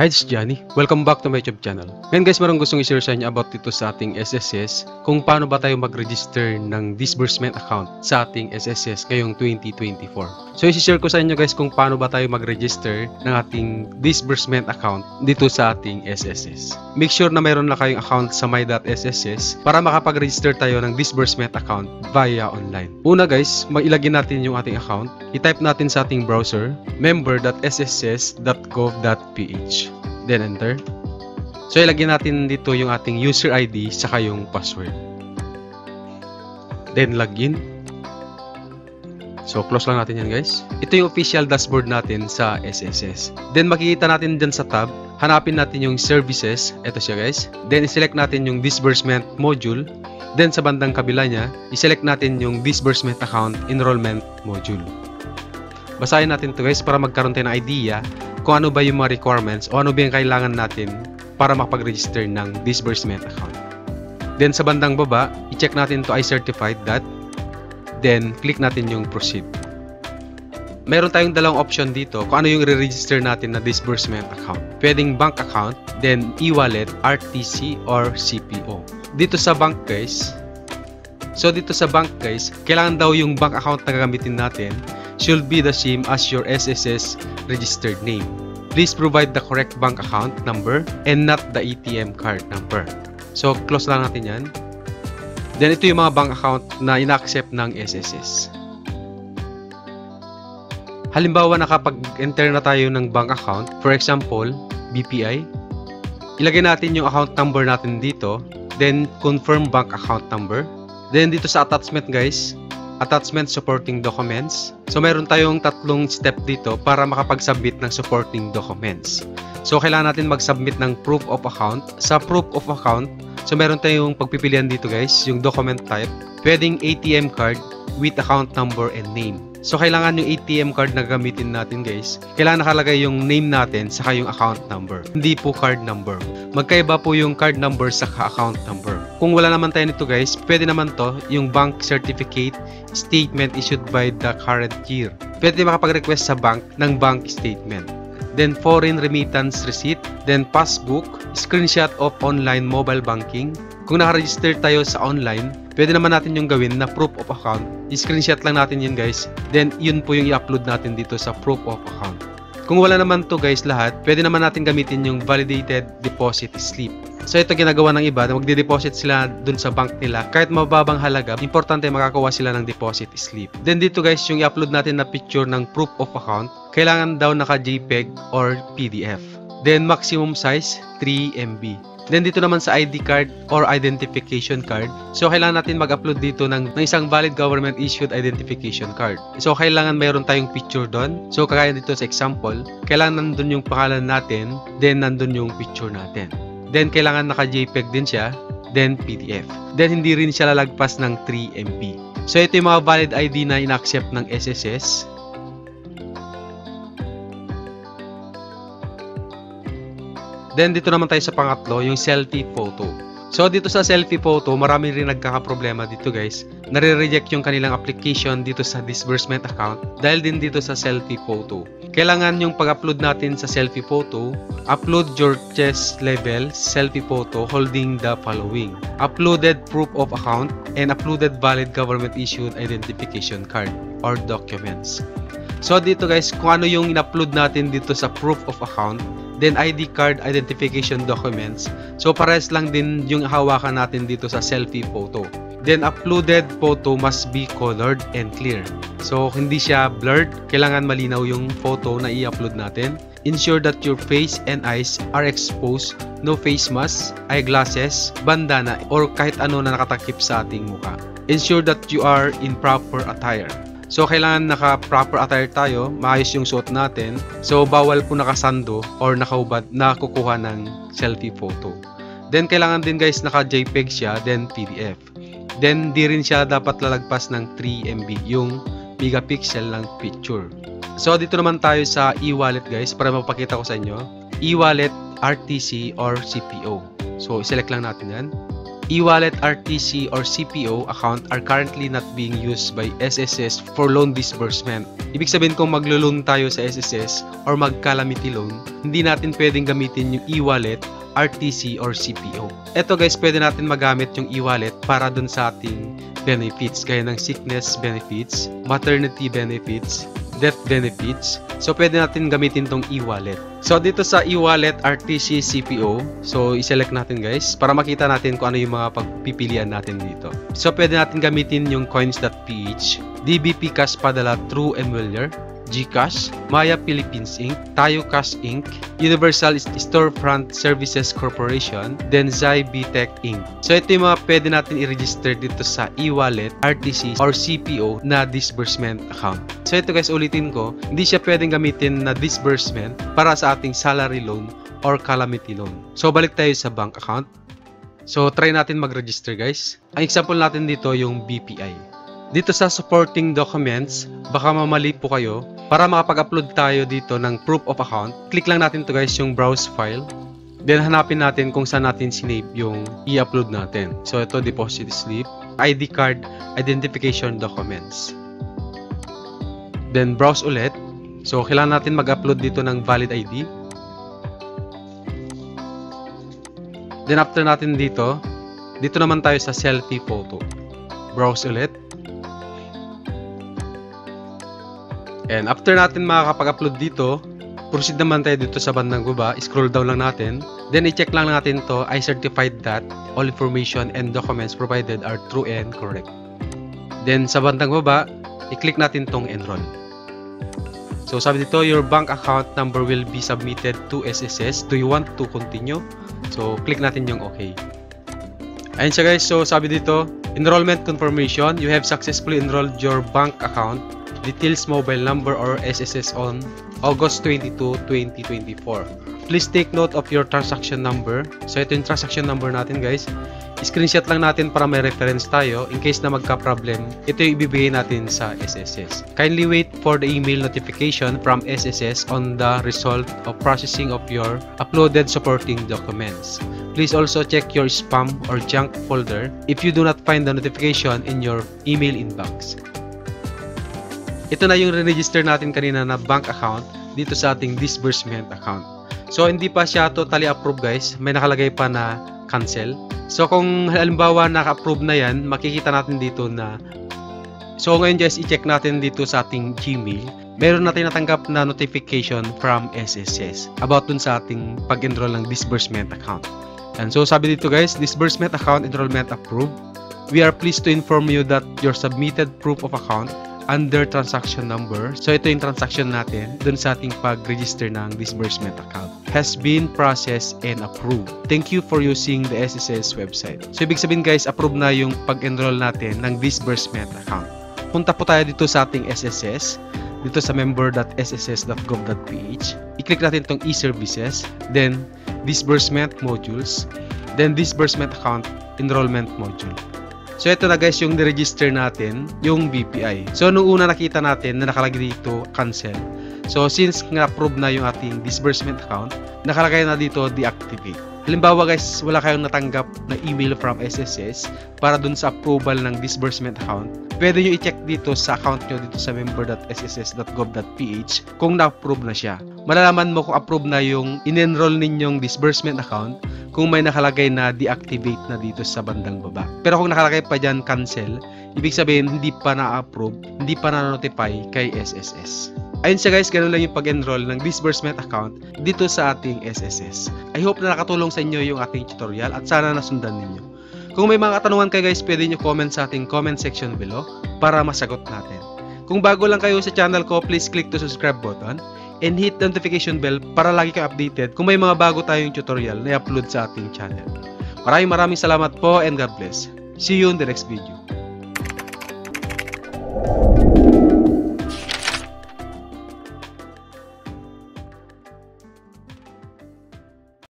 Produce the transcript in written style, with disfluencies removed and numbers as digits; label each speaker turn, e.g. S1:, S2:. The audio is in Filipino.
S1: Hi, this is Johnny. Welcome back to my YouTube channel. Ngayon guys, marang gustong i-share sa inyo about dito sa ating SSS kung paano ba tayo mag-register ng disbursement account sa ating SSS ngayong 2024. So, i-share ko sa inyo guys kung paano ba tayo mag-register ng ating disbursement account dito sa ating SSS. Make sure na mayroon na kayong account sa my.sss para makapag-register tayo ng disbursement account via online. Una guys, mailagin natin yung ating account. I-type natin sa ating browser member.sss.gov.ph. Then enter. So ilagyan natin dito yung ating user ID saka yung password. Then login. So close lang natin yan guys. Ito yung official dashboard natin sa SSS. Then makikita natin dyan sa tab, hanapin natin yung services. Ito siya guys. Then i-select natin yung disbursement module. Then sa bandang kabila niya, i-select natin yung disbursement account enrollment module. Basahin natin ito guys para magkaroon tayo ng idea kung ano ba yung mga requirements o ano ba yung kailangan natin para makapag-register ng disbursement account. Then sa bandang baba, i-check natin to I certified that. Then click natin yung proceed. Meron tayong dalawang option dito kung ano yung re-register natin na disbursement account. Pwedeng bank account, then e-wallet, RTC, or CPO. Dito sa bank guys, kailangan daw yung bank account na gagamitin natin should be the same as your SSS registered name. Please provide the correct bank account number and not the ATM card number. So, close lang natin yan. Then, ito yung mga bank account na ina-accept ng SSS. Halimbawa, nakapag-enter na tayo ng bank account, for example, BPI, ilagay natin yung account number natin dito, then confirm bank account number. Then, dito sa attachment guys, attachment supporting documents. So, meron tayong tatlong step dito para makapag-submit ng supporting documents. So, kailangan natin mag-submit ng proof of account. Sa proof of account, so meron tayong pagpipilian dito guys, yung document type. Pwedeng ATM card with account number and name. So, kailangan yung ATM card na gamitin natin guys. Kailangan nakalagay yung name natin saka yung account number. Hindi po card number. Magkaiba po yung card number saka account number. Kung wala naman tayo nito guys, pwede naman to yung bank certificate statement issued by the current year. Pwede makapag-request sa bank ng bank statement. Then foreign remittance receipt, then passbook, screenshot of online mobile banking. Kung naka-register tayo sa online, pwede naman natin yung gawin na proof of account. I-screenshot lang natin yun guys. Then yun po yung i-upload natin dito sa proof of account. Kung wala naman to guys lahat, pwede naman natin gamitin yung validated deposit slip. So ito ginagawa ng iba, magde-deposit sila dun sa bank nila. Kahit mababang halaga, importante makakakuha sila ng deposit slip. Then dito guys, yung i-upload natin na picture ng proof of account, kailangan daw naka JPEG or PDF. Then maximum size, 3 MB. Then dito naman sa ID card or identification card, so kailangan natin mag-upload dito ng isang valid government issued identification card. So kailangan mayroon tayong picture doon. So kagaya dito sa example, kailangan nandun yung pangalan natin, then nandun yung picture natin. Then kailangan naka JPEG din siya, then PDF. Then hindi rin siya lalagpas ng 3 MB. So ito yung mga valid ID na ina-accept ng SSS. Then dito naman tayo sa pangatlo, yung selfie photo. So dito sa selfie photo, marami rin nagkakaproblema dito guys. Nare-reject yung kanilang application dito sa disbursement account dahil din dito sa selfie photo. Kailangan yung pag-upload natin sa selfie photo, upload your chest level selfie photo holding the following: uploaded proof of account and uploaded valid government issued identification card or documents. So dito guys, kung ano yung in-upload natin dito sa proof of account, then ID card identification documents. So parehas lang din yung hawakan natin dito sa selfie photo. Then uploaded photo must be colored and clear. So hindi siya blurred, kailangan malinaw yung photo na i-upload natin. Ensure that your face and eyes are exposed, no face mask, eyeglasses, bandana, or kahit ano na nakatakip sa ating mukha. Ensure that you are in proper attire. So, kailangan naka-proper attire tayo, maayos yung suot natin. So, bawal po nakasando or nakaubad na kukuha ng selfie photo. Then, kailangan din guys naka-JPEG siya, then PDF. Then, di rin siya dapat lalagpas ng 3 MB, yung megapixel ng picture. So, dito naman tayo sa e-wallet guys, para mapakita ko sa inyo. E-wallet, RTC, or CPO. So, select lang natin yan. e-wallet, RTC, or CPO account are currently not being used by SSS for loan disbursement. Ibig sabihin kung maglo-loan tayo sa SSS or mag-calamity loan, hindi natin pwedeng gamitin yung e-wallet, RTC, or CPO. Ito guys, pwede natin magamit yung e-wallet para dun sa ating benefits, gaya ng sickness benefits, maternity benefits, death benefits. So, pwede natin gamitin tong e-wallet. So, dito sa e-wallet, RTC, CPO, so, i-select natin guys para makita natin kung ano yung mga pagpipilian natin dito. So, pwede natin gamitin yung coins.ph, DBP Cash Padala True Emailer, GCash, Maya Philippines Inc., Tayo Cash Inc., Universal Storefront Services Corporation, then Zybtech Inc. So ito yung mga pwede natin i-register dito sa e-wallet, RTC, or CPO na disbursement account. So ito guys, ulitin ko, hindi siya pwedeng gamitin na disbursement para sa ating salary loan or calamity loan. So balik tayo sa bank account. So try natin mag-register guys. Ang example natin dito yung BPI. Dito sa supporting documents, baka mamali po kayo. Para makapag-upload tayo dito ng proof of account, click lang natin to guys yung browse file. Then hanapin natin kung saan natin sinave yung i-upload natin. So ito, deposit slip, ID card, identification documents. Then browse ulit. So kailangan natin mag-upload dito ng valid ID. Then after natin dito naman tayo sa selfie photo. Browse ulit. And after natin makakapag-upload dito, proceed naman tayo dito sa bandang baba, scroll down lang natin. Then i-check lang natin to, I certified that all information and documents provided are true and correct. Then sa bandang baba, i-click natin tong enroll. So sabi dito, your bank account number will be submitted to SSS. Do you want to continue? So click natin yung okay. Ayun siya guys, so sabi dito, enrollment confirmation, you have successfully enrolled your bank account details, mobile number, or SSS on August 22, 2024. Please take note of your transaction number. So ito yung transaction number natin guys. Screenshot lang natin para may reference tayo in case na magka-problem. Ito yung ibibigay natin sa SSS. Kindly wait for the email notification from SSS on the result of processing of your uploaded supporting documents. Please also check your spam or junk folder if you do not find the notification in your email inbox. Ito na yung re-register natin kanina na bank account dito sa ating disbursement account. So hindi pa siya totally approved guys, may nakalagay pa na cancel. So kung halimbawa naka-approve na yan, makikita natin dito na, so ngayon guys, i-check natin dito sa ating Gmail. Meron natin natanggap na notification from SSS about dun sa ating pag-enroll ng disbursement account. And so sabi dito guys, disbursement account enrollment approved. We are pleased to inform you that your submitted proof of account under transaction number, so ito yung transaction natin dun sa ating pag-register ng disbursement account, has been processed and approved. Thank you for using the SSS website. So ibig sabihin guys, approve na yung pag-enroll natin ng disbursement account. Punta po tayo dito sa ating SSS, dito sa member.sss.gov.ph. I-click natin itong e-services, then disbursement modules, then disbursement account enrollment module. So ito na guys yung niregister natin, yung BPI. So nung una nakita natin na nakalagay dito cancel. So since na-approve na yung ating disbursement account, nakalagay na dito deactivate. Halimbawa guys, wala kayong natanggap na email from SSS para dun sa approval ng disbursement account, pwede nyo i-check dito sa account nyo dito sa member.sss.gov.ph kung na-approve na siya. Malalaman mo kung approve na yung in-enroll ninyong disbursement account kung may nakalagay na deactivate na dito sa bandang baba. Pero kung nakalagay pa dyan cancel, ibig sabihin hindi pa na-approve, hindi pa na-notify kay SSS. Ayun siya guys, ganun lang yung pag-enroll ng disbursement account dito sa ating SSS. I hope na nakatulong sa inyo yung ating tutorial at sana nasundan ninyo. Kung may mga katanungan kayo guys, pwede nyo comment sa ating comment section below para masagot natin. Kung bago lang kayo sa channel ko, please click the subscribe button and hit the notification bell para lagi kayo updated kung may mga bago tayong tutorial na i-upload sa ating channel. Maraming salamat po and God bless. See you in the next video.